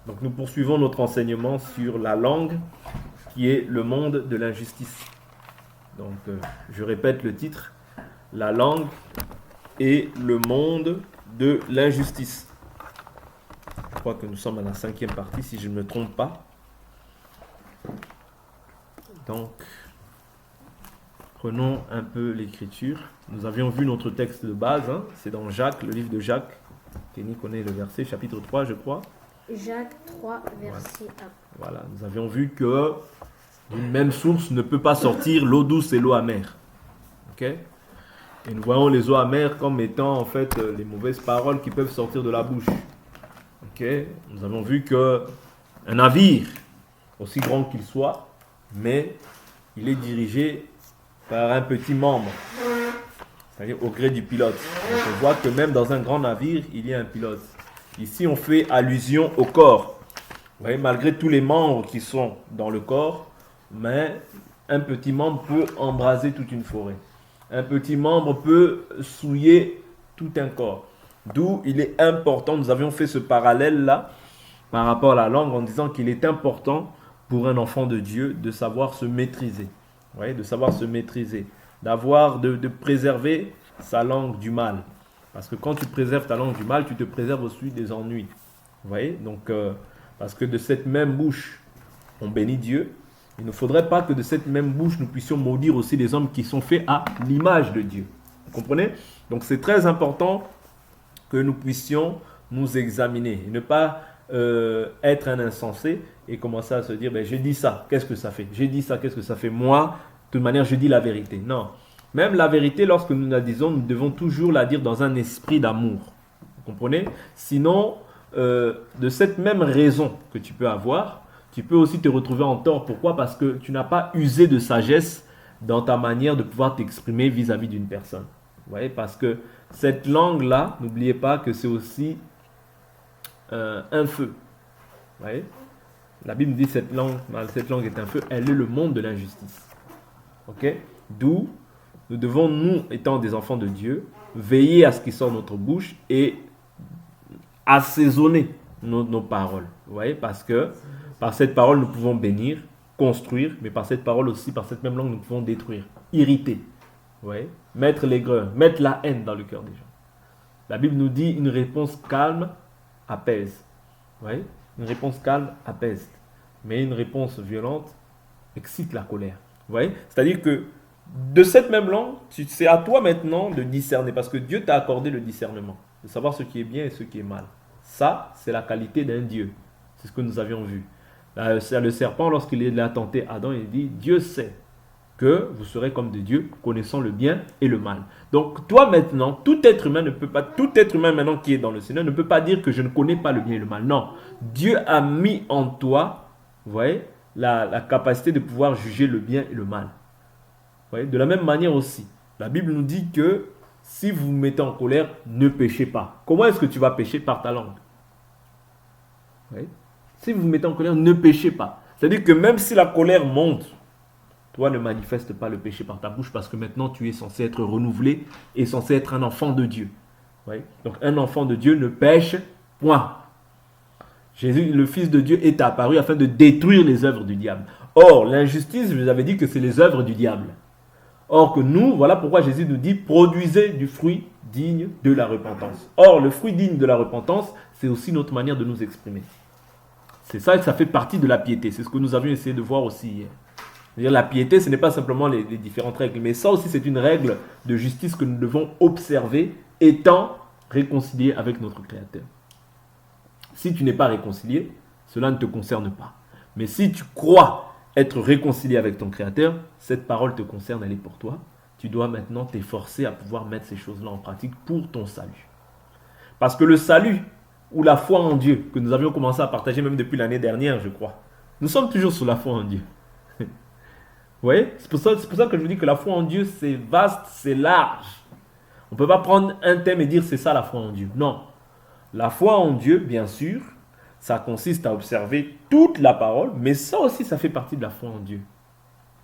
Donc nous poursuivons notre enseignement sur la langue qui est le monde de l'injustice. Donc je répète le titre, la langue et le monde de l'injustice. Je crois que nous sommes à la 5e partie si je ne me trompe pas. Donc prenons un peu l'écriture. Nous avions vu notre texte de base, c'est dans Jacques, le livre de Jacques. Kenny connaît le verset, chapitre 3 je crois. Jacques 3, verset 1. Voilà, nous avions vu que d'une même source ne peut pas sortir l'eau douce et l'eau amère. Ok? Et nous voyons les eaux amères comme étant en fait les mauvaises paroles qui peuvent sortir de la bouche. Ok? Nous avons vu que un navire, aussi grand qu'il soit, mais il est dirigé par un petit membre, c'est-à-dire au gré du pilote. Donc on voit que même dans un grand navire, il y a un pilote. Ici, on fait allusion au corps. Vous voyez, malgré tous les membres qui sont dans le corps, mais un petit membre peut embraser toute une forêt. Un petit membre peut souiller tout un corps. D'où il est important, nous avions fait ce parallèle-là par rapport à la langue en disant qu'il est important pour un enfant de Dieu de savoir se maîtriser. Vous voyez, de savoir se maîtriser, de préserver sa langue du mal. Parce que quand tu préserves ta langue du mal, tu te préserves aussi des ennuis. Vous voyez? Donc, parce que de cette même bouche, on bénit Dieu. Il ne faudrait pas que de cette même bouche, nous puissions maudire aussi les hommes qui sont faits à l'image de Dieu. Vous comprenez? Donc, c'est très important que nous puissions nous examiner. Et ne pas être un insensé et commencer à se dire, ben, j'ai dit ça, qu'est-ce que ça fait? J'ai dit ça, qu'est-ce que ça fait? Moi, de toute manière, je dis la vérité. Non. Même la vérité, lorsque nous la disons, nous devons toujours la dire dans un esprit d'amour. Vous comprenez? Sinon, de cette même raison que tu peux avoir, tu peux aussi te retrouver en tort. Pourquoi? Parce que tu n'as pas usé de sagesse dans ta manière de pouvoir t'exprimer vis-à-vis d'une personne. Vous voyez? Parce que cette langue-là, n'oubliez pas que c'est aussi un feu. Vous voyez? La Bible dit cette langue est un feu, elle est le monde de l'injustice. Ok? D'où nous devons, nous, étant des enfants de Dieu, veiller à ce qui sort de notre bouche et assaisonner nos paroles. Vous voyez? Parce que par cette parole, nous pouvons bénir, construire, mais par cette parole aussi, par cette même langue, nous pouvons détruire, irriter. Vous voyez? Mettre l'aigreur, mettre la haine dans le cœur des gens. La Bible nous dit une réponse calme apaise. Vous voyez? Une réponse calme apaise. Mais une réponse violente excite la colère. Vous voyez? C'est-à-dire que de cette même langue, c'est à toi maintenant de discerner, parce que Dieu t'a accordé le discernement, de savoir ce qui est bien et ce qui est mal. Ça, c'est la qualité d'un Dieu. C'est ce que nous avions vu. Le serpent, lorsqu'il l'a tenté Adam, il dit, Dieu sait que vous serez comme des dieux, connaissant le bien et le mal. Donc toi maintenant, tout être humain maintenant qui est dans le Seigneur ne peut pas dire que je ne connais pas le bien et le mal. Non, Dieu a mis en toi, vous voyez, la capacité de pouvoir juger le bien et le mal. Vous voyez, de la même manière aussi, la Bible nous dit que si vous vous mettez en colère, ne péchez pas. Comment est-ce que tu vas pécher? Par ta langue. Vous voyez? Si vous vous mettez en colère, ne péchez pas. C'est-à-dire que même si la colère monte, toi ne manifeste pas le péché par ta bouche parce que maintenant tu es censé être renouvelé et censé être un enfant de Dieu. Vous voyez? Donc un enfant de Dieu ne pêche point. Jésus, le Fils de Dieu, est apparu afin de détruire les œuvres du diable. Or, l'injustice, je vous avais dit que c'est les œuvres du diable. Or que nous, voilà pourquoi Jésus nous dit, produisez du fruit digne de la repentance. Or, le fruit digne de la repentance, c'est aussi notre manière de nous exprimer. C'est ça que ça fait partie de la piété. C'est ce que nous avions essayé de voir aussi hier. C'est-à-dire, la piété, ce n'est pas simplement les différentes règles, mais ça aussi, c'est une règle de justice que nous devons observer, étant réconciliés avec notre Créateur. Si tu n'es pas réconcilié, cela ne te concerne pas. Mais si tu crois être réconcilié avec ton Créateur, cette parole te concerne, elle est pour toi. Tu dois maintenant t'efforcer à pouvoir mettre ces choses-là en pratique pour ton salut. Parce que le salut, ou la foi en Dieu, que nous avions commencé à partager même depuis l'année dernière, je crois, nous sommes toujours sur la foi en Dieu. Vous voyez? C'est pour ça que je vous dis que la foi en Dieu, c'est vaste, c'est large. On ne peut pas prendre un thème et dire c'est ça la foi en Dieu. Non. La foi en Dieu, bien sûr, ça consiste à observer toute la parole, mais ça aussi, ça fait partie de la foi en Dieu.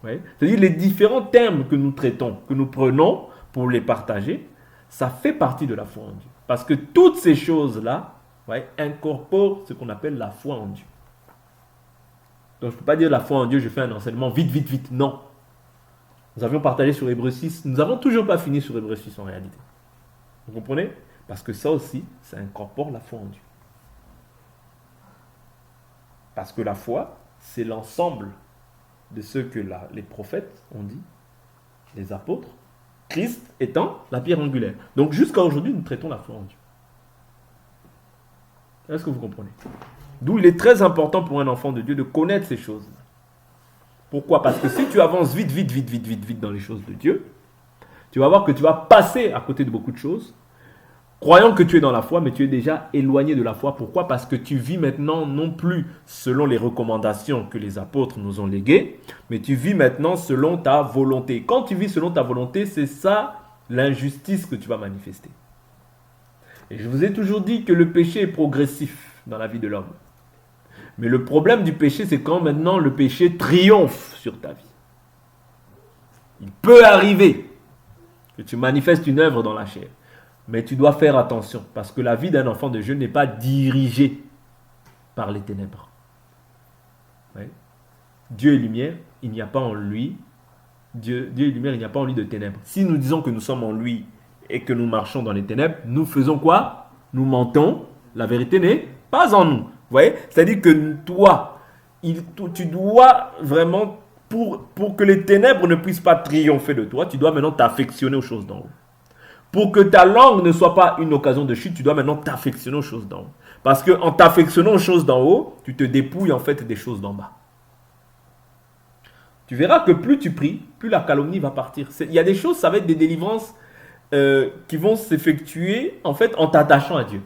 Ouais. C'est-à-dire les différents termes que nous traitons, que nous prenons pour les partager, ça fait partie de la foi en Dieu. Parce que toutes ces choses-là Ouais, incorpore ce qu'on appelle la foi en Dieu. Donc je ne peux pas dire la foi en Dieu, je fais un enseignement vite, vite, vite. Non. Nous avions partagé sur Hébreux 6. Nous n'avons toujours pas fini sur Hébreux 6 en réalité. Vous comprenez? Parce que ça aussi, ça incorpore la foi en Dieu. Parce que la foi, c'est l'ensemble de ce que les prophètes ont dit, les apôtres, Christ étant la pierre angulaire. Donc jusqu'à aujourd'hui, nous traitons la foi en Dieu. Est-ce que vous comprenez? D'où il est très important pour un enfant de Dieu de connaître ces choses. Pourquoi? Parce que si tu avances vite, vite, vite, vite, vite, vite dans les choses de Dieu, tu vas voir que tu vas passer à côté de beaucoup de choses, croyant que tu es dans la foi, mais tu es déjà éloigné de la foi. Pourquoi? Parce que tu vis maintenant non plus selon les recommandations que les apôtres nous ont léguées, mais tu vis maintenant selon ta volonté. Quand tu vis selon ta volonté, c'est ça l'injustice que tu vas manifester. Et je vous ai toujours dit que le péché est progressif dans la vie de l'homme. Mais le problème du péché, c'est quand maintenant le péché triomphe sur ta vie. Il peut arriver que tu manifestes une œuvre dans la chair. Mais tu dois faire attention, parce que la vie d'un enfant de Dieu n'est pas dirigée par les ténèbres. Ouais. Dieu est lumière, il n'y a pas en lui. Dieu est lumière, il n'y a pas en lui de ténèbres. Si nous disons que nous sommes en lui et que nous marchons dans les ténèbres, nous faisons quoi? Nous mentons, la vérité n'est pas en nous. Vous voyez? C'est-à-dire que toi, tu dois vraiment, pour que les ténèbres ne puissent pas triompher de toi, tu dois maintenant t'affectionner aux choses d'en haut. Pour que ta langue ne soit pas une occasion de chute, tu dois maintenant t'affectionner aux choses d'en haut. Parce qu'en t'affectionnant aux choses d'en haut, tu te dépouilles en fait des choses d'en bas. Tu verras que plus tu pries, plus la calomnie va partir. Il y a des choses, ça va être des délivrances qui vont s'effectuer en fait en t'attachant à Dieu.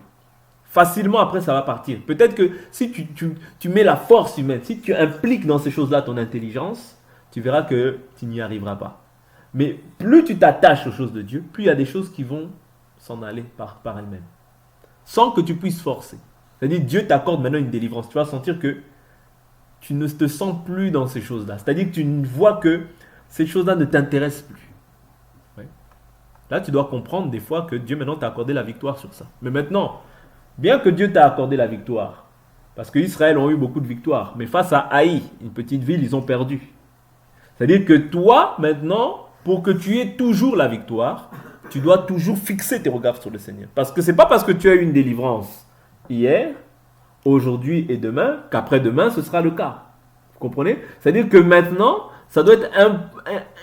Facilement après ça va partir. Peut-être que si tu mets la force humaine, si tu impliques dans ces choses-là ton intelligence, tu verras que tu n'y arriveras pas. Mais plus tu t'attaches aux choses de Dieu, plus il y a des choses qui vont s'en aller par elles-mêmes. Sans que tu puisses forcer. C'est-à-dire Dieu t'accorde maintenant une délivrance. Tu vas sentir que tu ne te sens plus dans ces choses-là. C'est-à-dire que tu vois que ces choses-là ne t'intéressent plus. Ouais. Là, tu dois comprendre des fois que Dieu maintenant t'a accordé la victoire sur ça. Mais maintenant, bien que Dieu t'a accordé la victoire, parce qu'Israël ont eu beaucoup de victoires, mais face à Haï, une petite ville, ils ont perdu. C'est-à-dire que toi, maintenant, pour que tu aies toujours la victoire, tu dois toujours fixer tes regards sur le Seigneur. Parce que ce n'est pas parce que tu as eu une délivrance hier, aujourd'hui et demain, qu'après-demain, ce sera le cas. Vous comprenez? C'est-à-dire que maintenant, ça doit être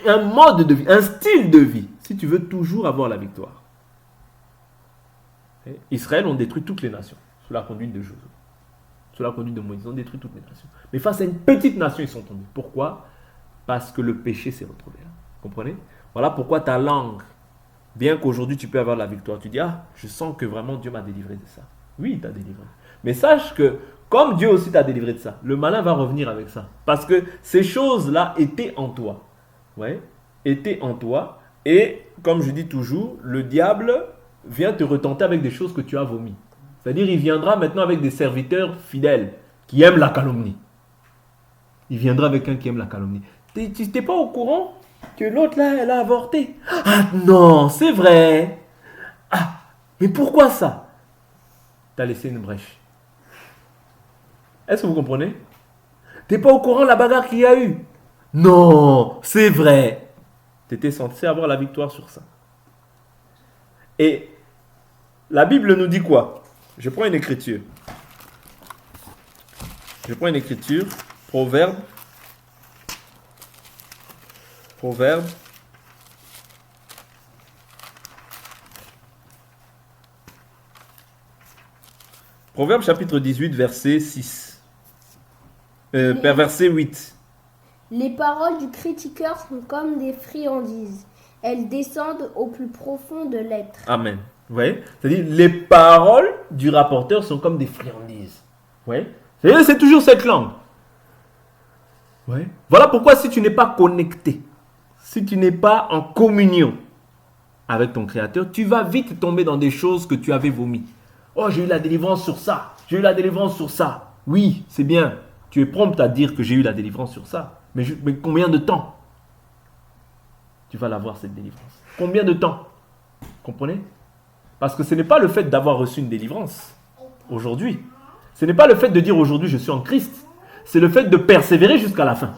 un mode de vie, un style de vie, si tu veux toujours avoir la victoire. Et Israël ont détruit toutes les nations, sous la conduite de Josué, sous la conduite de Moïse. Ils ont détruit toutes les nations. Mais face à une petite nation, ils sont tombés. Pourquoi? Parce que le péché s'est retrouvé là. Vous comprenez? Voilà pourquoi ta langue, bien qu'aujourd'hui tu peux avoir la victoire, tu dis, ah, je sens que vraiment Dieu m'a délivré de ça. Oui, il t'a délivré. Mais sache que, comme Dieu aussi t'a délivré de ça, le malin va revenir avec ça. Parce que ces choses-là étaient en toi. Ouais, étaient en toi. Et, comme je dis toujours, le diable vient te retenter avec des choses que tu as vomies. C'est-à-dire, il viendra maintenant avec des serviteurs fidèles qui aiment la calomnie. Il viendra avec un qui aime la calomnie. Tu n'es pas au courant que l'autre là, elle a avorté? Ah non, c'est vrai. Ah, mais pourquoi ça? T'as laissé une brèche. Est-ce que vous comprenez? T'es pas au courant de la bagarre qu'il y a eu? Non, c'est vrai. Tu étais censé avoir la victoire sur ça. Et la Bible nous dit quoi? Je prends une écriture. Proverbe. Proverbe chapitre 18, verset 6. Verset 8. Les paroles du critiqueur sont comme des friandises. Elles descendent au plus profond de l'être. Amen. Vous voyez? C'est-à-dire, les paroles du rapporteur sont comme des friandises. Vous voyez? C'est toujours cette langue. Ouais. Voilà pourquoi si tu n'es pas connecté, si tu n'es pas en communion avec ton Créateur, tu vas vite tomber dans des choses que tu avais vomies. Oh, j'ai eu la délivrance sur ça. J'ai eu la délivrance sur ça. Oui, c'est bien. Tu es prompt à dire que j'ai eu la délivrance sur ça. Mais combien de temps tu vas l'avoir cette délivrance? Combien de temps? Comprenez? Parce que ce n'est pas le fait d'avoir reçu une délivrance aujourd'hui. Ce n'est pas le fait de dire aujourd'hui je suis en Christ. C'est le fait de persévérer jusqu'à la fin.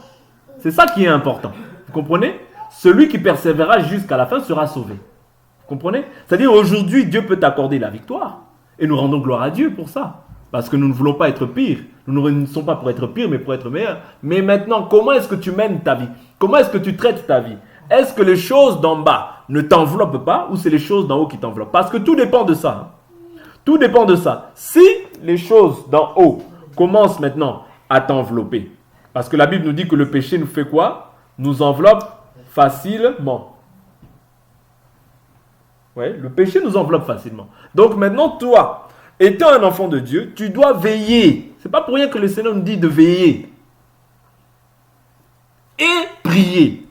C'est ça qui est important. Vous comprenez? Celui qui persévérera jusqu'à la fin sera sauvé. Vous comprenez? C'est-à-dire aujourd'hui Dieu peut t'accorder la victoire. Et nous rendons gloire à Dieu pour ça. Parce que nous ne voulons pas être pires. Nous ne sommes pas pour être pires, mais pour être meilleurs. Mais maintenant, comment est-ce que tu mènes ta vie? Comment est-ce que tu traites ta vie? Est-ce que les choses d'en bas ne t'enveloppent pas ou c'est les choses d'en haut qui t'enveloppent? Parce que tout dépend de ça. Tout dépend de ça. Si les choses d'en haut commencent maintenant à t'envelopper, parce que la Bible nous dit que le péché nous fait quoi? Nous enveloppe facilement. Ouais, le péché nous enveloppe facilement. Donc maintenant, toi, étant un enfant de Dieu, tu dois veiller. C'est pas pour rien que le Seigneur nous dit de veiller. Et prier.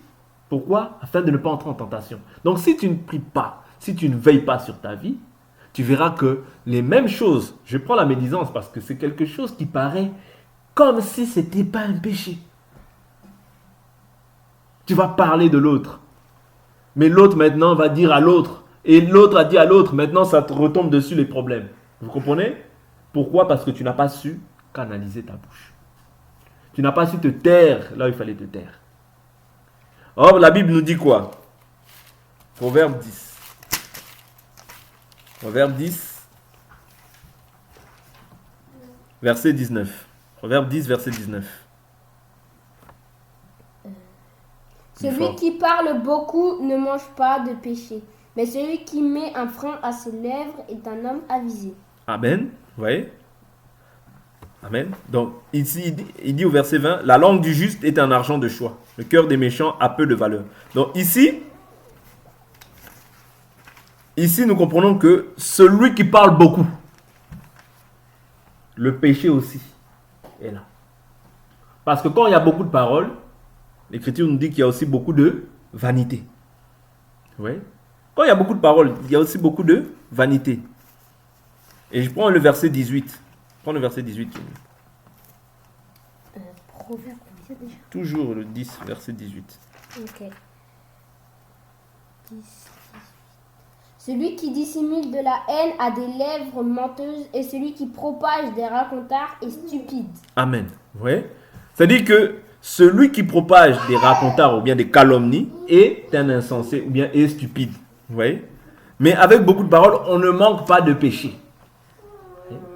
Pourquoi? Afin de ne pas entrer en tentation. Donc si tu ne pries pas, si tu ne veilles pas sur ta vie, tu verras que les mêmes choses, je prends la médisance parce que c'est quelque chose qui paraît comme si ce n'était pas un péché. Tu vas parler de l'autre. Mais l'autre maintenant va dire à l'autre. Et l'autre a dit à l'autre. Maintenant ça te retombe dessus les problèmes. Vous comprenez? Pourquoi? Parce que tu n'as pas su canaliser ta bouche. Tu n'as pas su te taire là où il fallait te taire. Or, la Bible nous dit quoi? Proverbe 10. Proverbe 10, verset 19. Proverbe 10, verset 19. Celui qui parle beaucoup ne mange pas de péché, mais celui qui met un frein à ses lèvres est un homme avisé. Amen. Vous voyez? Amen. Donc, ici, il dit au verset 20, la langue du juste est un argent de choix. Le cœur des méchants a peu de valeur. Donc, ici, nous comprenons que celui qui parle beaucoup, le péché aussi est là. Parce que quand il y a beaucoup de paroles, l'Écriture nous dit qu'il y a aussi beaucoup de vanité. Oui. Quand il y a beaucoup de paroles, il y a aussi beaucoup de vanité. Et je prends le verset 18. Prends le verset 18. Proverbe combien déjà? Toujours le 10, verset 18. Ok. 10. Celui qui dissimule de la haine a des lèvres menteuses et celui qui propage des racontards est stupide. Amen. Ouais. C'est-à-dire que celui qui propage des racontards ou bien des calomnies est un insensé ou bien est stupide. Vous voyez? Mais avec beaucoup de paroles, on ne manque pas de péché.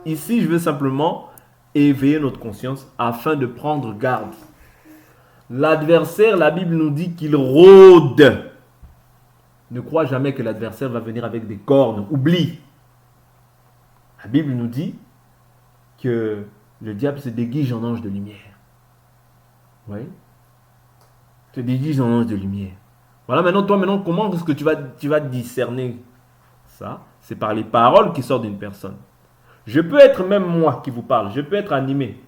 Ici, je veux simplement éveiller notre conscience afin de prendre garde. L'adversaire, la Bible nous dit qu'il rôde. Ne crois jamais que l'adversaire va venir avec des cornes. Oublie. La Bible nous dit que le diable se déguise en ange de lumière. Oui. Se déguise en ange de lumière. Voilà, maintenant, comment est-ce que tu vas discerner ça? C'est par les paroles qui sortent d'une personne. Je peux être même moi qui vous parle. Je peux être animé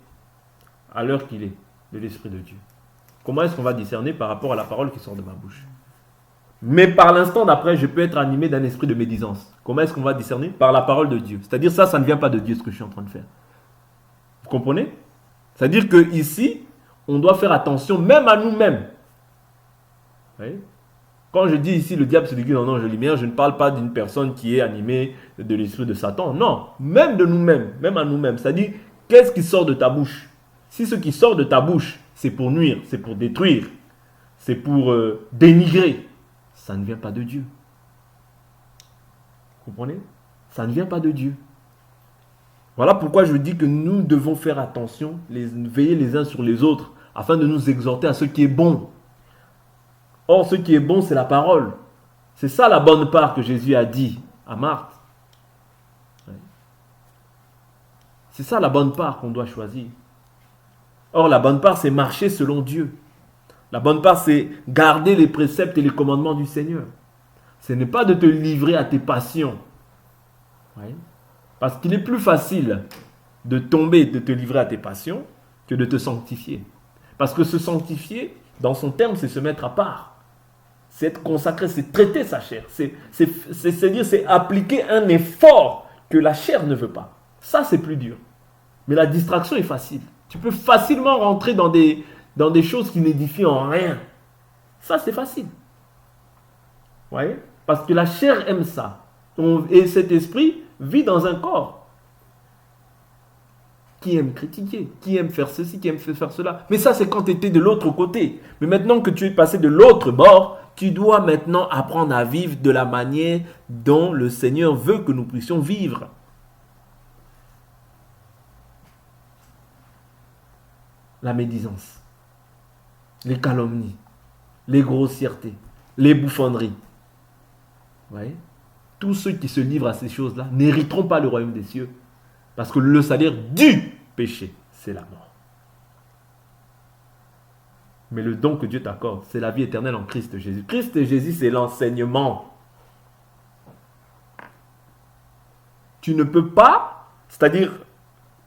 à l'heure qu'il est de l'Esprit de Dieu. Comment est-ce qu'on va discerner par rapport à la parole qui sort de ma bouche? Mais par l'instant d'après, je peux être animé d'un esprit de médisance. Comment est-ce qu'on va discerner? Par la parole de Dieu. C'est-à-dire ça ne vient pas de Dieu ce que je suis en train de faire. Vous comprenez? C'est-à-dire que ici, on doit faire attention même à nous-mêmes. Vous voyez? Quand je dis ici le diable se déguise en ange de lumière, je ne parle pas d'une personne qui est animée de l'esprit de Satan. Non, même de nous-mêmes, même à nous-mêmes. C'est-à-dire, qu'est-ce qui sort de ta bouche? Si ce qui sort de ta bouche, c'est pour nuire, c'est pour détruire, c'est pour dénigrer, ça ne vient pas de Dieu. Vous comprenez? Ça ne vient pas de Dieu. Voilà pourquoi je dis que nous devons faire attention, veiller les uns sur les autres, afin de nous exhorter à ce qui est bon. Or, ce qui est bon, c'est la parole. C'est ça la bonne part que Jésus a dit à Marthe. C'est ça la bonne part qu'on doit choisir. Or, la bonne part, c'est marcher selon Dieu. La bonne part, c'est garder les préceptes et les commandements du Seigneur. Ce n'est pas de te livrer à tes passions. Oui. Parce qu'il est plus facile de tomber, de te livrer à tes passions, que de te sanctifier. Parce que se sanctifier, dans son terme, c'est se mettre à part. C'est être consacré, c'est traiter sa chair. C'est appliquer un effort que la chair ne veut pas. Ça, c'est plus dur. Mais la distraction est facile. Tu peux facilement rentrer dans des choses qui n'édifient en rien. Ça, c'est facile. Vous voyez? Parce que la chair aime ça. Et cet esprit vit dans un corps. qui aime critiquer, qui aime faire ceci, qui aime faire cela. Mais ça, c'est quand tu étais de l'autre côté. Mais maintenant que tu es passé de l'autre bord, tu dois maintenant apprendre à vivre de la manière dont le Seigneur veut que nous puissions vivre. La médisance, les calomnies, les grossièretés, les bouffonneries. Vous voyez? Tous ceux qui se livrent à ces choses-là n'hériteront pas le royaume des cieux. Parce que le salaire du péché, c'est la mort. Mais le don que Dieu t'accorde, c'est la vie éternelle en Christ Jésus. Christ Jésus, c'est l'enseignement. Tu ne peux pas, c'est-à-dire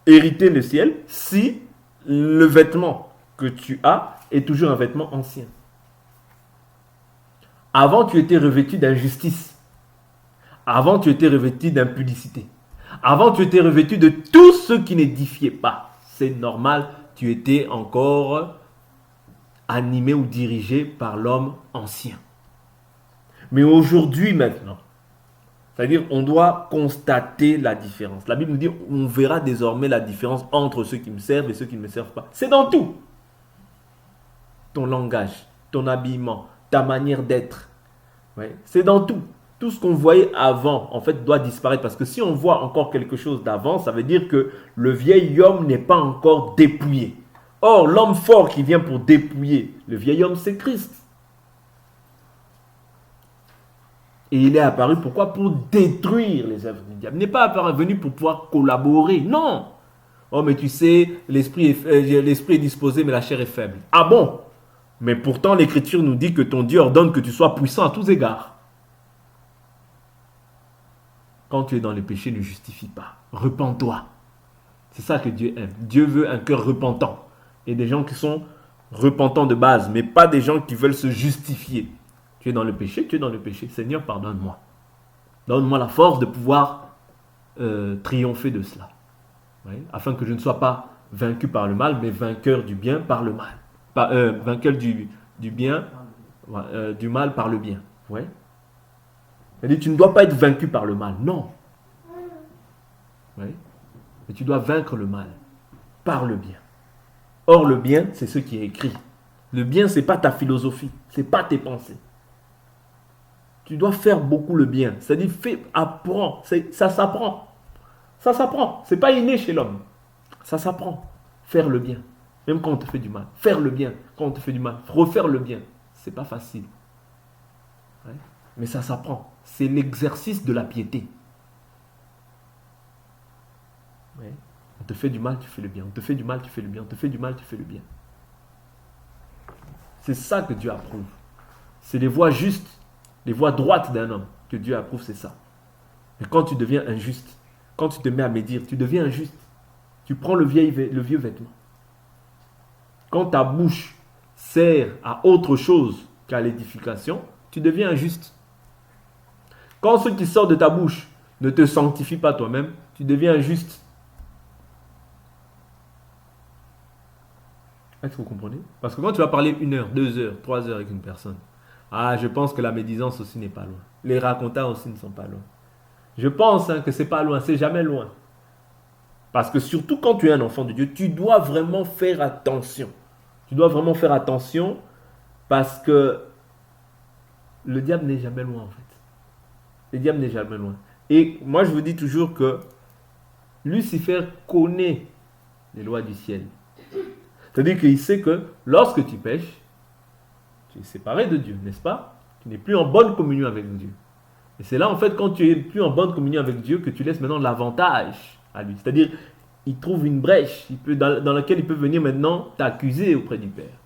hériter le ciel, si le vêtement que tu as est toujours un vêtement ancien. Avant, tu étais revêtu d'injustice. Avant, tu étais revêtu d'impudicité. Avant, tu étais revêtu de tout ce qui n'édifiait pas. C'est normal, tu étais encore animé ou dirigé par l'homme ancien. Mais aujourd'hui, maintenant, c'est-à-dire on doit constater la différence. La Bible nous dit, on verra désormais la différence entre ceux qui me servent et ceux qui ne me servent pas. C'est dans tout. Ton langage, ton habillement, ta manière d'être. Ouais, c'est dans tout. Tout ce qu'on voyait avant, en fait, doit disparaître. Parce que si on voit encore quelque chose d'avant, ça veut dire que le vieil homme n'est pas encore dépouillé. Or, l'homme fort qui vient pour dépouiller le vieil homme, c'est Christ. Et il est apparu, pourquoi? Pour détruire les œuvres du diable. Il n'est pas venu pour pouvoir collaborer. Non. Oh, mais tu sais, l'esprit est disposé, mais la chair est faible. Ah bon? Mais pourtant, l'Écriture nous dit que ton Dieu ordonne que tu sois puissant à tous égards. Quand tu es dans les péchés, ne justifie pas. Repens-toi. C'est ça que Dieu aime. Dieu veut un cœur repentant. Et des gens qui sont repentants de base, mais pas des gens qui veulent se justifier. Tu es dans le péché, tu es dans le péché. Seigneur, pardonne-moi. Donne-moi la force de pouvoir triompher de cela. Oui, afin que je ne sois pas vaincu par le mal, mais vainqueur du bien par le mal. Vainqueur du bien, du mal par le bien. Oui. C'est-à-dire, tu ne dois pas être vaincu par le mal. Non. Oui. Mais tu dois vaincre le mal par le bien. Or, le bien, c'est ce qui est écrit. Le bien, ce n'est pas ta philosophie. Ce n'est pas tes pensées. Tu dois faire beaucoup le bien. C'est-à-dire, apprends. Ça s'apprend. Ça s'apprend. Ce n'est pas inné chez l'homme. Ça s'apprend. Faire le bien. Même quand on te fait du mal. Faire le bien quand on te fait du mal. Refaire le bien. Ce n'est pas facile. Ouais. Mais ça s'apprend. C'est l'exercice de la piété. Ouais. On te fait du mal, tu fais le bien. On te fait du mal, tu fais le bien. On te fait du mal, tu fais le bien. C'est ça que Dieu approuve. C'est les voies justes, les voies droites d'un homme que Dieu approuve, c'est ça. Mais quand tu deviens injuste, quand tu te mets à médire, tu deviens injuste. Tu prends le vieux vêtement. Quand ta bouche sert à autre chose qu'à l'édification, tu deviens injuste. Quand ce qui sort de ta bouche ne te sanctifie pas toi-même, tu deviens injuste. Est-ce que vous comprenez? Parce que quand tu vas parler 1 heure, 2 heures, 3 heures avec une personne, je pense que la médisance aussi n'est pas loin. Les racontars aussi ne sont pas loin. Je pense que c'est pas loin, c'est jamais loin. Parce que surtout quand tu es un enfant de Dieu, tu dois vraiment faire attention. Tu dois vraiment faire attention parce que le diable n'est jamais loin en fait. Le diable n'est jamais loin. Et moi je vous dis toujours que Lucifer connaît les lois du ciel. C'est-à-dire qu'il sait que lorsque tu pêches, tu es séparé de Dieu, n'est-ce pas? Tu n'es plus en bonne communion avec Dieu. Et c'est là, en fait, quand tu n'es plus en bonne communion avec Dieu, que tu laisses maintenant l'avantage à lui. C'est-à-dire, il trouve une brèche dans laquelle il peut venir maintenant t'accuser auprès du Père.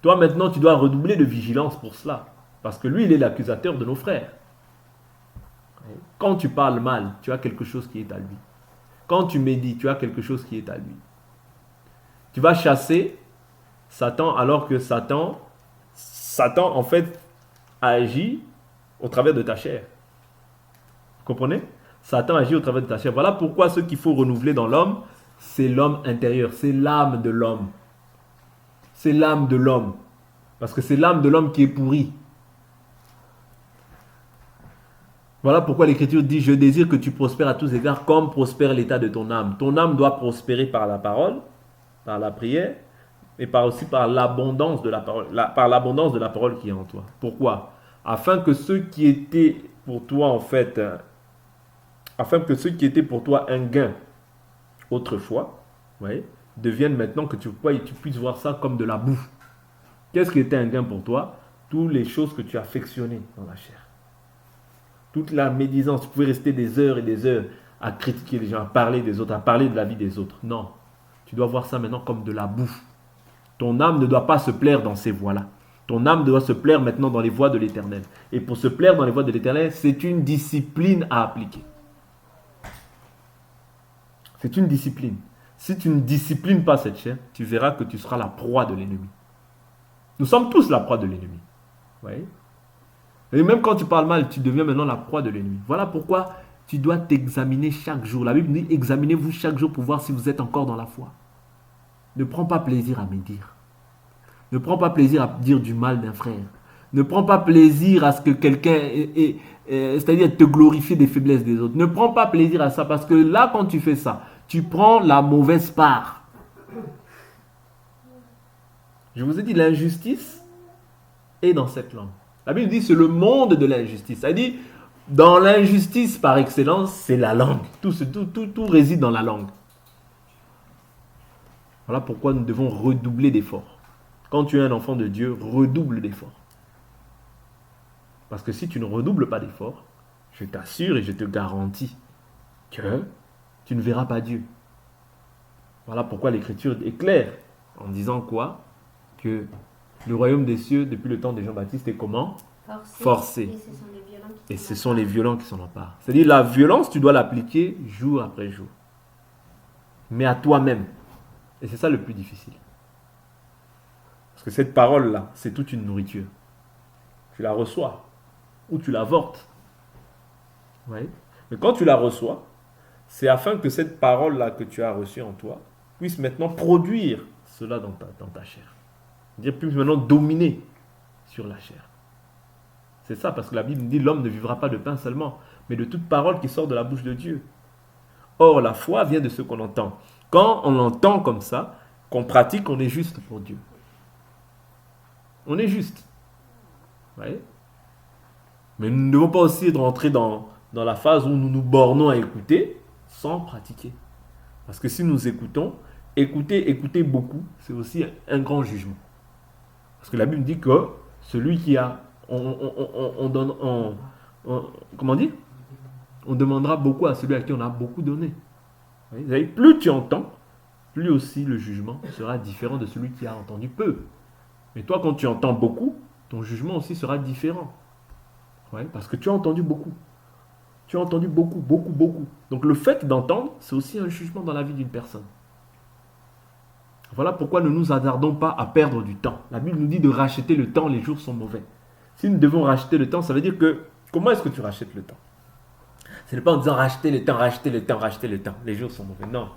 Toi, maintenant, tu dois redoubler de vigilance pour cela. Parce que lui, il est l'accusateur de nos frères. Quand tu parles mal, tu as quelque chose qui est à lui. Quand tu médites, tu as quelque chose qui est à lui. Tu vas chasser Satan alors que Satan en fait agit au travers de ta chair. Vous comprenez? Satan agit au travers de ta chair. Voilà pourquoi ce qu'il faut renouveler dans l'homme, c'est l'homme intérieur, c'est l'âme de l'homme. C'est l'âme de l'homme. Parce que c'est l'âme de l'homme qui est pourrie. Voilà pourquoi l'Écriture dit, je désire que tu prospères à tous égards comme prospère l'état de ton âme. Ton âme doit prospérer par la parole, par la prière, et aussi par l'abondance de la parole, par l'abondance de la parole qui est en toi. Pourquoi? Afin que ceux qui étaient pour toi, en fait, afin que ceux qui étaient pour toi un gain autrefois, ouais, deviennent maintenant que tu puisses voir ça comme de la bouffe. Qu'est-ce qui était un gain pour toi? Toutes les choses que tu affectionnais dans la chair. Toute la médisance, tu pouvais rester des heures et des heures à critiquer les gens, à parler des autres, à parler de la vie des autres. Non, tu dois voir ça maintenant comme de la bouffe. Ton âme ne doit pas se plaire dans ces voies-là. Ton âme doit se plaire maintenant dans les voies de l'Éternel. Et pour se plaire dans les voies de l'Éternel, c'est une discipline à appliquer. C'est une discipline. Si tu ne disciplines pas cette chair, tu verras que tu seras la proie de l'ennemi. Nous sommes tous la proie de l'ennemi. Oui. Et même quand tu parles mal, tu deviens maintenant la proie de l'ennemi. Voilà pourquoi tu dois t'examiner chaque jour. La Bible dit, examinez-vous chaque jour pour voir si vous êtes encore dans la foi. Ne prends pas plaisir à médire. Ne prends pas plaisir à dire du mal d'un frère. Ne prends pas plaisir à ce que quelqu'un, c'est-à-dire te glorifier des faiblesses des autres. Ne prends pas plaisir à ça parce que là, quand tu fais ça, tu prends la mauvaise part. Je vous ai dit, l'injustice est dans cette langue. La Bible dit c'est le monde de l'injustice. Ça dit, dans l'injustice par excellence, c'est la langue. Tout réside dans la langue. Voilà pourquoi nous devons redoubler d'efforts. Quand tu es un enfant de Dieu, redouble d'efforts. Parce que si tu ne redoubles pas d'efforts, je t'assure et je te garantis que tu ne verras pas Dieu. Voilà pourquoi l'Écriture est claire en disant quoi? Que le royaume des cieux, depuis le temps de Jean-Baptiste, est comment? Forcé. Et ce sont les violents qui s'en emparent. C'est-à-dire la violence, tu dois l'appliquer jour après jour. Mais à toi-même. Et c'est ça le plus difficile. Parce que cette parole-là, c'est toute une nourriture. Tu la reçois ou tu l'avortes. Oui. Mais quand tu la reçois, c'est afin que cette parole-là que tu as reçue en toi puisse maintenant produire cela dans ta chair. C'est-à-dire puisse maintenant dominer sur la chair. C'est ça, parce que la Bible dit l'homme ne vivra pas de pain seulement, mais de toute parole qui sort de la bouche de Dieu. Or, la foi vient de ce qu'on entend. Quand on entend comme ça, qu'on pratique, on est juste pour Dieu. On est juste. Vous voyez? Mais nous ne devons pas aussi rentrer dans la phase où nous nous bornons à écouter sans pratiquer. Parce que si nous écoutons, écouter beaucoup, c'est aussi un grand jugement. Parce que la Bible dit que celui qui a... comment dire? On demandera beaucoup à celui à qui on a beaucoup donné. Vous voyez, plus tu entends, plus aussi le jugement sera différent de celui qui a entendu peu. Mais toi, quand tu entends beaucoup, ton jugement aussi sera différent. Ouais, parce que tu as entendu beaucoup. Tu as entendu beaucoup, beaucoup, beaucoup. Donc le fait d'entendre, c'est aussi un jugement dans la vie d'une personne. Voilà pourquoi ne nous hasardons pas à perdre du temps. La Bible nous dit de racheter le temps, les jours sont mauvais. Si nous devons racheter le temps, ça veut dire que, comment est-ce que tu rachètes le temps? Ce n'est pas en disant racheter le temps, racheter le temps, racheter le temps. Les jours sont mauvais. Non.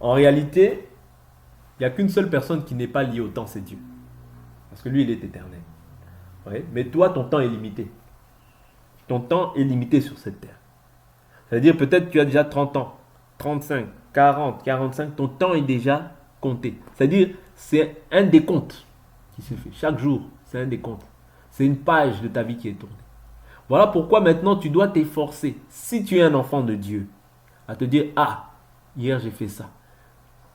En réalité, il n'y a qu'une seule personne qui n'est pas liée au temps, c'est Dieu. Parce que lui, il est éternel. Ouais. Mais toi, ton temps est limité. Ton temps est limité sur cette terre. C'est-à-dire peut-être tu as déjà 30 ans, 35, 40, 45, ton temps est déjà compté. C'est-à-dire c'est un décompte qui se fait. Chaque jour, c'est un décompte. C'est une page de ta vie qui est tournée. Voilà pourquoi maintenant tu dois t'efforcer, si tu es un enfant de Dieu, à te dire, ah, hier j'ai fait ça.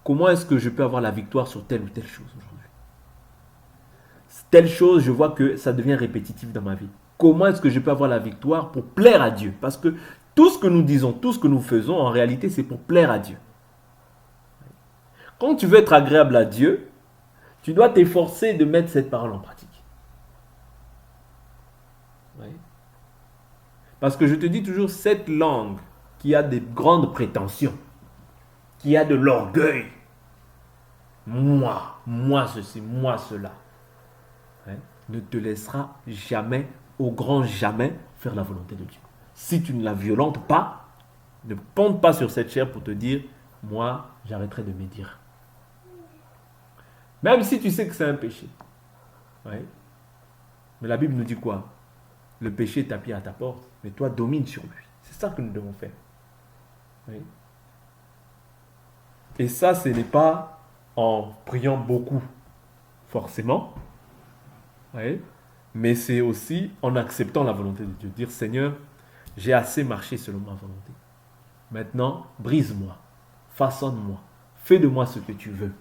Comment est-ce que je peux avoir la victoire sur telle ou telle chose aujourd'hui? Telle chose, je vois que ça devient répétitif dans ma vie. Comment est-ce que je peux avoir la victoire pour plaire à Dieu? Parce que tout ce que nous disons, tout ce que nous faisons, en réalité, c'est pour plaire à Dieu. Quand tu veux être agréable à Dieu, tu dois t'efforcer de mettre cette parole en pratique. Oui. Parce que je te dis toujours, cette langue qui a des grandes prétentions, qui a de l'orgueil, moi ceci, moi cela, ne te laissera jamais, au grand jamais, faire la volonté de Dieu. Si tu ne la violentes pas, ne ponte pas sur cette chair pour te dire, moi, j'arrêterai de médire. Même si tu sais que c'est un péché. Ouais. Mais la Bible nous dit quoi? Le péché est tapis à ta porte, mais toi domine sur lui. C'est ça que nous devons faire. Oui. Et ça, ce n'est pas en priant beaucoup, forcément. Oui. Mais c'est aussi en acceptant la volonté de Dieu. Dire, Seigneur, j'ai assez marché selon ma volonté. Maintenant, brise-moi, façonne-moi, fais de moi ce que tu veux.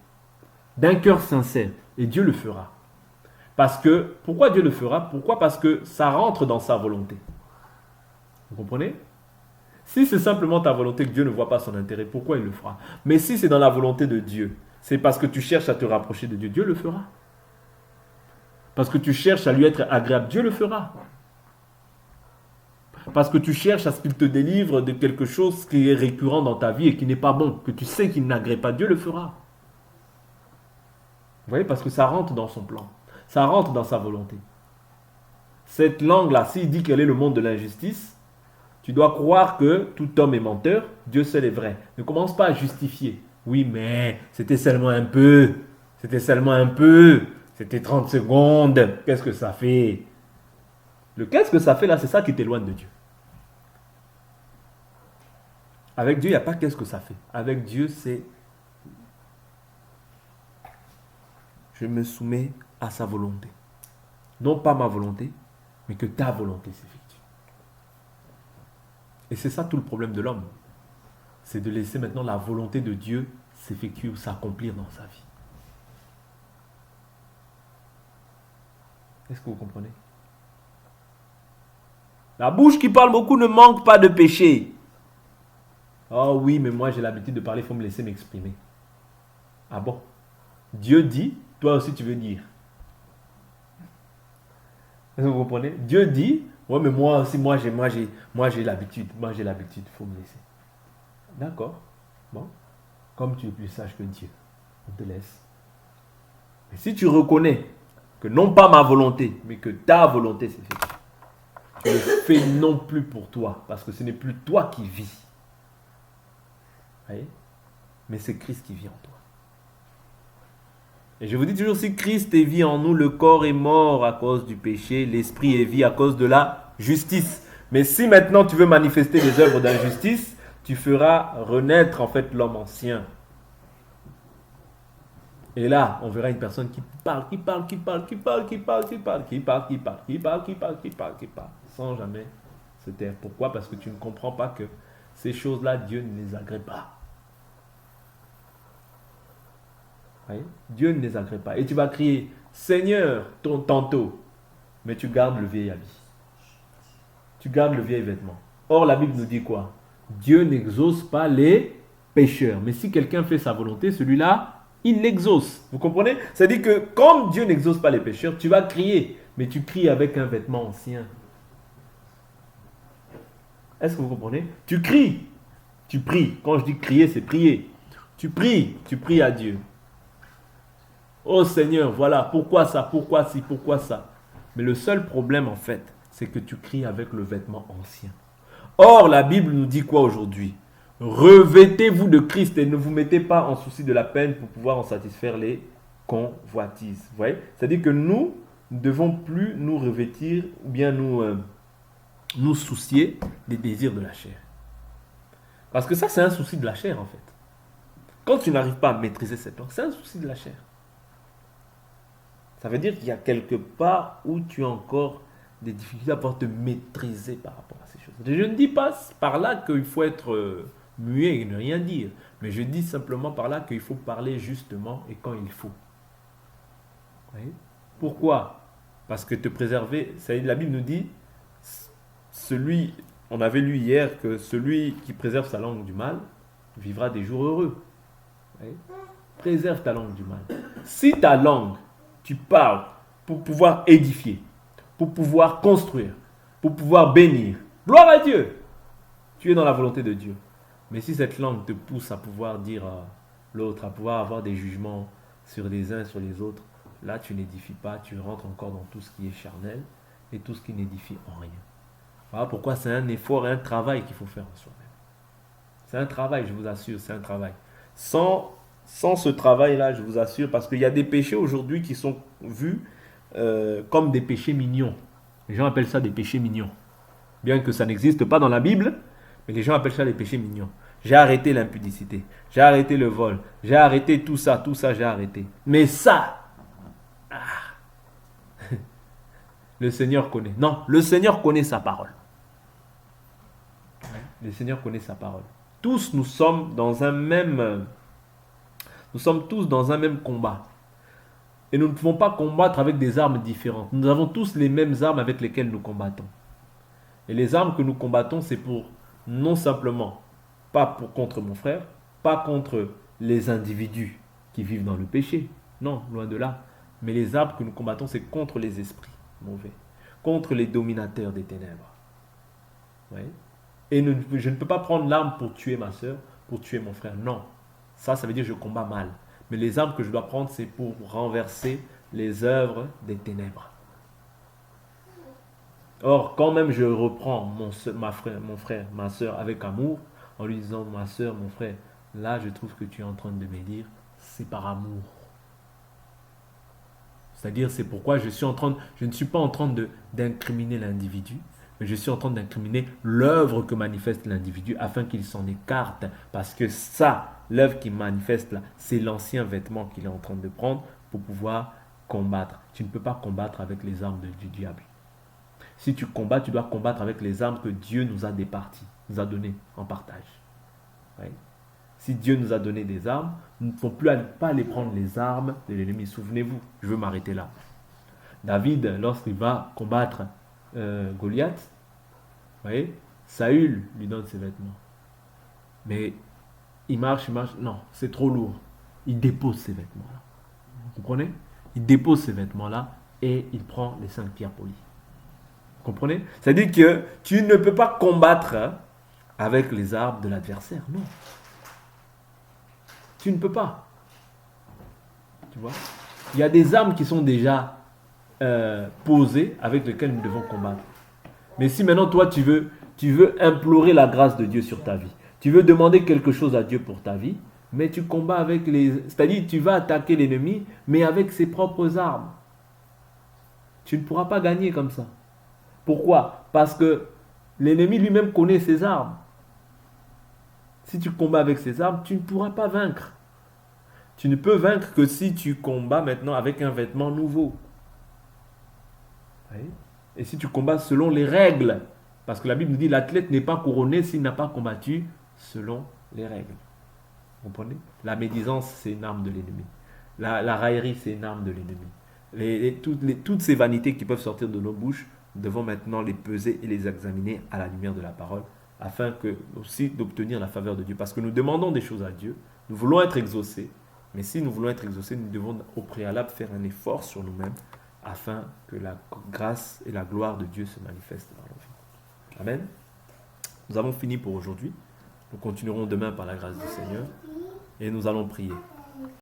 D'un cœur sincère, et Dieu le fera. Parce que, pourquoi Dieu le fera? Pourquoi? Parce que ça rentre dans sa volonté. Vous comprenez? Si c'est simplement ta volonté que Dieu ne voit pas son intérêt, pourquoi il le fera? Mais si c'est dans la volonté de Dieu, c'est parce que tu cherches à te rapprocher de Dieu, Dieu le fera. Parce que tu cherches à lui être agréable, Dieu le fera. Parce que tu cherches à ce qu'il te délivre de quelque chose qui est récurrent dans ta vie et qui n'est pas bon, que tu sais qu'il n'agrée pas, Dieu le fera. Vous voyez, parce que ça rentre dans son plan. Ça rentre dans sa volonté. Cette langue-là, s'il dit qu'elle est le monde de l'injustice, tu dois croire que tout homme est menteur, Dieu seul est vrai. Ne commence pas à justifier. Oui, mais c'était seulement un peu. C'était seulement un peu. C'était 30 secondes. Qu'est-ce que ça fait? Le qu'est-ce que ça fait là, c'est ça qui t'éloigne de Dieu. Avec Dieu, il n'y a pas qu'est-ce que ça fait. Avec Dieu, c'est je me soumets à sa volonté. Non pas ma volonté, mais que ta volonté s'effectue. Et c'est ça tout le problème de l'homme. C'est de laisser maintenant la volonté de Dieu s'effectuer ou s'accomplir dans sa vie. Est-ce que vous comprenez? La bouche qui parle beaucoup ne manque pas de péché. Oh oui, mais moi j'ai l'habitude de parler, il faut me laisser m'exprimer. Ah bon? Dieu dit, toi aussi tu veux dire. Est-ce que vous comprenez? Dieu dit, ouais, mais moi aussi, moi j'ai l'habitude, il faut me laisser. D'accord. Bon. Comme tu es plus sage que Dieu, on te laisse. Mais si tu reconnais que non pas ma volonté, mais que ta volonté s'est faite, tu le fais non plus pour toi, parce que ce n'est plus toi qui vis. Vous voyez? Mais c'est Christ qui vit en toi. Et je vous dis toujours, si Christ est vie en nous, le corps est mort à cause du péché, l'esprit est vie à cause de la justice. Mais si maintenant tu veux manifester les œuvres d'injustice, tu feras renaître en fait l'homme ancien. Et là, on verra une personne qui parle, sans jamais se taire. Pourquoi? Parce que tu ne comprends pas que ces choses-là, Dieu ne les agrée pas. Oui? Dieu ne les agrée pas. Et tu vas crier, Seigneur, tantôt, mais tu gardes le vieil habit. Tu gardes le vieil vêtement. Or, la Bible nous dit quoi? Dieu n'exauce pas les pécheurs. Mais si quelqu'un fait sa volonté, celui-là, il l'exauce. Vous comprenez? C'est-à-dire que comme Dieu n'exauce pas les pécheurs, tu vas crier, mais tu cries avec un vêtement ancien. Est-ce que vous comprenez? Tu cries, tu pries. Quand je dis crier, c'est prier. Tu pries à Dieu. Oh Seigneur, voilà, pourquoi ça, pourquoi ci, pourquoi ça? Mais le seul problème en fait, c'est que tu cries avec le vêtement ancien. Or, la Bible nous dit quoi aujourd'hui? Revêtez-vous de Christ et ne vous mettez pas en souci de la peine pour pouvoir en satisfaire les convoitises. Vous voyez? C'est-à-dire que nous ne devons plus nous revêtir ou bien nous soucier des désirs de la chair. Parce que ça, c'est un souci de la chair en fait. Quand tu n'arrives pas à maîtriser cette langue, c'est un souci de la chair. Ça veut dire qu'il y a quelque part où tu as encore des difficultés à pouvoir te maîtriser par rapport à ces choses. Je ne dis pas par là qu'il faut être muet et ne rien dire, mais je dis simplement par là qu'il faut parler justement et quand il faut. Oui. Pourquoi? Parce que te préserver, la Bible nous dit, on avait lu hier que celui qui préserve sa langue du mal vivra des jours heureux. Oui. Préserve ta langue du mal. Si ta langue, tu parles pour pouvoir édifier, pour pouvoir construire, pour pouvoir bénir, gloire à Dieu, tu es dans la volonté de Dieu. Mais si cette langue te pousse à pouvoir dire à l'autre, à pouvoir avoir des jugements sur les uns et sur les autres, là tu n'édifies pas, tu rentres encore dans tout ce qui est charnel et tout ce qui n'édifie en rien. Voilà pourquoi c'est un effort et un travail qu'il faut faire en soi-même. C'est un travail, je vous assure, c'est un travail. Sans ce travail-là, je vous assure, parce qu'il y a des péchés aujourd'hui qui sont vus comme des péchés mignons. Les gens appellent ça des péchés mignons. Bien que ça n'existe pas dans la Bible, mais les gens appellent ça des péchés mignons. J'ai arrêté l'impudicité, j'ai arrêté le vol, j'ai arrêté tout ça, j'ai arrêté. Mais ça, le Seigneur connaît. Non, le Seigneur connaît sa parole. Le Seigneur connaît sa parole. Tous nous sommes tous dans un même combat. Et nous ne pouvons pas combattre avec des armes différentes. Nous avons tous les mêmes armes avec lesquelles nous combattons. Et les armes que nous combattons, c'est pour non simplement, contre mon frère, pas contre les individus qui vivent dans le péché. Non, loin de là. Mais les armes que nous combattons, c'est contre les esprits mauvais, contre les dominateurs des ténèbres. Oui. Et je ne peux pas prendre l'arme pour tuer ma soeur, pour tuer mon frère. Non. Ça veut dire que je combats mal. Mais les armes que je dois prendre, c'est pour renverser les œuvres des ténèbres. Or, quand même je reprends mon frère, ma soeur avec amour, en lui disant, ma soeur, mon frère, là je trouve que tu es en train de me dire, c'est par amour. C'est-à-dire, c'est pourquoi je ne suis pas en train d'incriminer l'individu, mais je suis en train d'incriminer l'œuvre que manifeste l'individu afin qu'il s'en écarte. Parce que ça, l'œuvre qu'il manifeste là, c'est l'ancien vêtement qu'il est en train de prendre pour pouvoir combattre. Tu ne peux pas combattre avec les armes du diable. Si tu combats, tu dois combattre avec les armes que Dieu nous a départies, nous a données en partage. Ouais. Si Dieu nous a donné des armes, nous ne pouvons pas aller prendre les armes de l'ennemi. Souvenez-vous, je veux m'arrêter là. David, lorsqu'il va combattre Goliath, vous voyez, Saül lui donne ses vêtements. Mais il marche, non, c'est trop lourd. Il dépose ses vêtements-là. Vous comprenez? Il dépose ses vêtements-là et il prend les 5 pierres polies. Vous comprenez? C'est-à-dire que tu ne peux pas combattre avec les armes de l'adversaire, non. Tu ne peux pas. Tu vois? Il y a des armes qui sont déjà posées avec lesquelles nous devons combattre. Mais si maintenant toi tu veux implorer la grâce de Dieu sur ta vie, tu veux demander quelque chose à Dieu pour ta vie, mais tu combats avec c'est-à-dire tu vas attaquer l'ennemi, mais avec ses propres armes. Tu ne pourras pas gagner comme ça. Pourquoi? Parce que l'ennemi lui-même connaît ses armes. Si tu combats avec ses armes, tu ne pourras pas vaincre. Tu ne peux vaincre que si tu combats maintenant avec un vêtement nouveau. Oui. Et si tu combats selon les règles, parce que la Bible nous dit l'athlète n'est pas couronné s'il n'a pas combattu selon les règles. Vous comprenez? La médisance, c'est une arme de l'ennemi. La raillerie, c'est une arme de l'ennemi. Toutes ces vanités qui peuvent sortir de nos bouches, nous devons maintenant les peser et les examiner à la lumière de la parole, afin aussi d'obtenir la faveur de Dieu. Parce que nous demandons des choses à Dieu, nous voulons être exaucés, mais si nous voulons être exaucés, nous devons au préalable faire un effort sur nous-mêmes, afin que la grâce et la gloire de Dieu se manifestent dans nos vies. Amen. Nous avons fini pour aujourd'hui. Nous continuerons demain par la grâce du Seigneur et nous allons prier.